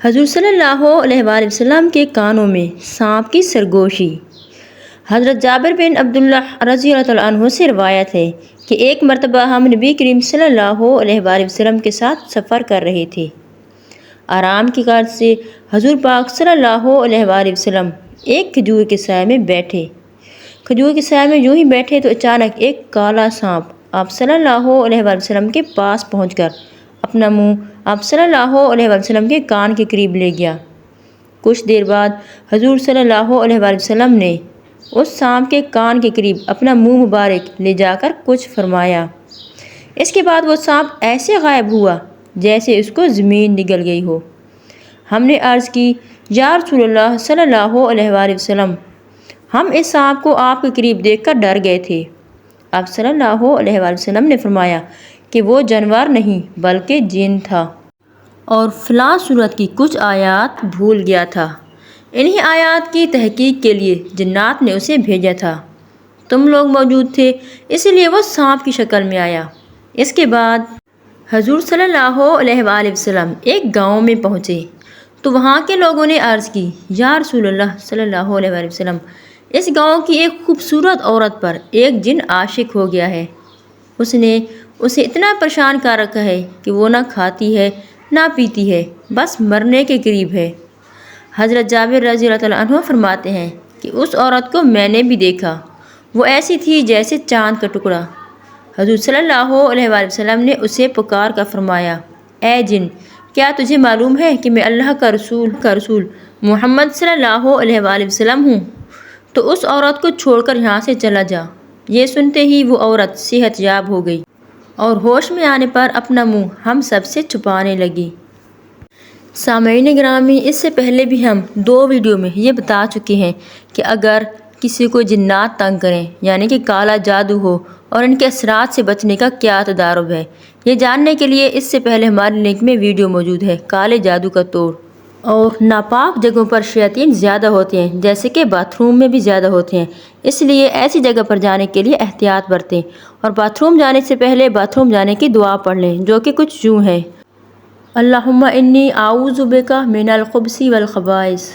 حضور صلی اللہ علیہ وآلہ وسلم کے کانوں میں سانپ کی سرگوشی۔ حضرت جابر بن عبداللہ رضی اللہ تعالیٰ عنہ سے روایت ہے کہ ایک مرتبہ ہم نبی کریم صلی اللہ علیہ وآلہ وسلم کے ساتھ سفر کر رہے تھے۔ آرام کی غرض سے حضور پاک صلی اللہ علیہ وآلہ وسلم ایک کھجور کے سائے میں بیٹھے۔ کھجور کے سائے میں یوں ہی بیٹھے تو اچانک ایک کالا سانپ آپ صلی اللہ علیہ وآلہ وسلم کے پاس پہنچ کر اپنا منہ آپ صلی اللہ علیہ وآلہ وسلم کے کان کے قریب لے گیا۔ کچھ دیر بعد حضور صلی اللہ علیہ وآلہ وسلم نے اس سانپ کے کان کے قریب اپنا منہ مبارک لے جا کر کچھ فرمایا۔ اس کے بعد وہ سانپ ایسے غائب ہوا جیسے اس کو زمین نگل گئی ہو۔ ہم نے عرض کی، یا رسول اللہ صلی اللہ علیہ وآلہ وسلم، ہم اس سانپ کو آپ کے قریب دیکھ کر ڈر گئے تھے۔ آپ صلی اللہ علیہ وآلہ وسلم نے فرمایا کہ وہ جانور نہیں بلکہ جن تھا، اور فلاں سورت کی کچھ آیات بھول گیا تھا۔ انہی آیات کی تحقیق کے لیے جنات نے اسے بھیجا تھا۔ تم لوگ موجود تھے اس لیے وہ سانپ کی شکل میں آیا۔ اس کے بعد حضور صلی اللہ علیہ وآلہ وسلم ایک گاؤں میں پہنچے تو وہاں کے لوگوں نے عرض کی، یا رسول اللہ صلی اللہ علیہ وآلہ وسلم، اس گاؤں کی ایک خوبصورت عورت پر ایک جن عاشق ہو گیا ہے۔ اس نے اسے اتنا پریشان کر رکھا ہے کہ وہ نہ کھاتی ہے نہ پیتی ہے، بس مرنے کے قریب ہے۔ حضرت جابر رضی اللہ تعالیٰ عنہ فرماتے ہیں کہ اس عورت کو میں نے بھی دیکھا، وہ ایسی تھی جیسے چاند کا ٹکڑا۔ حضور صلی اللہ علیہ وآلہ وسلم نے اسے پکار کر فرمایا، اے جن، کیا تجھے معلوم ہے کہ میں اللہ کا رسول محمد صلی اللہ علیہ وآلہ وسلم ہوں؟ تو اس عورت کو چھوڑ کر یہاں سے چلا جا۔ یہ سنتے ہی وہ عورت صحت یاب ہو گئی اور ہوش میں آنے پر اپنا منہ ہم سب سے چھپانے لگی۔ سامعین گرامی، اس سے پہلے بھی ہم 2 ویڈیو میں یہ بتا چکے ہیں کہ اگر کسی کو جنات تنگ کریں یعنی کہ کالا جادو ہو اور ان کے اثرات سے بچنے کا کیا تدارب ہے، یہ جاننے کے لیے اس سے پہلے ہمارے لنک میں ویڈیو موجود ہے، کالے جادو کا توڑ۔ اور ناپاک جگہوں پر شیاطین زیادہ ہوتے ہیں، جیسے کہ باتھ روم میں بھی زیادہ ہوتے ہیں، اس لیے ایسی جگہ پر جانے کے لیے احتیاط برتیں، اور باتھ روم جانے سے پہلے باتھ روم جانے کی دعا پڑھ لیں، جو کہ کچھ یوں ہے، اللہم انی اعوذ بک من الخبث والخبائث۔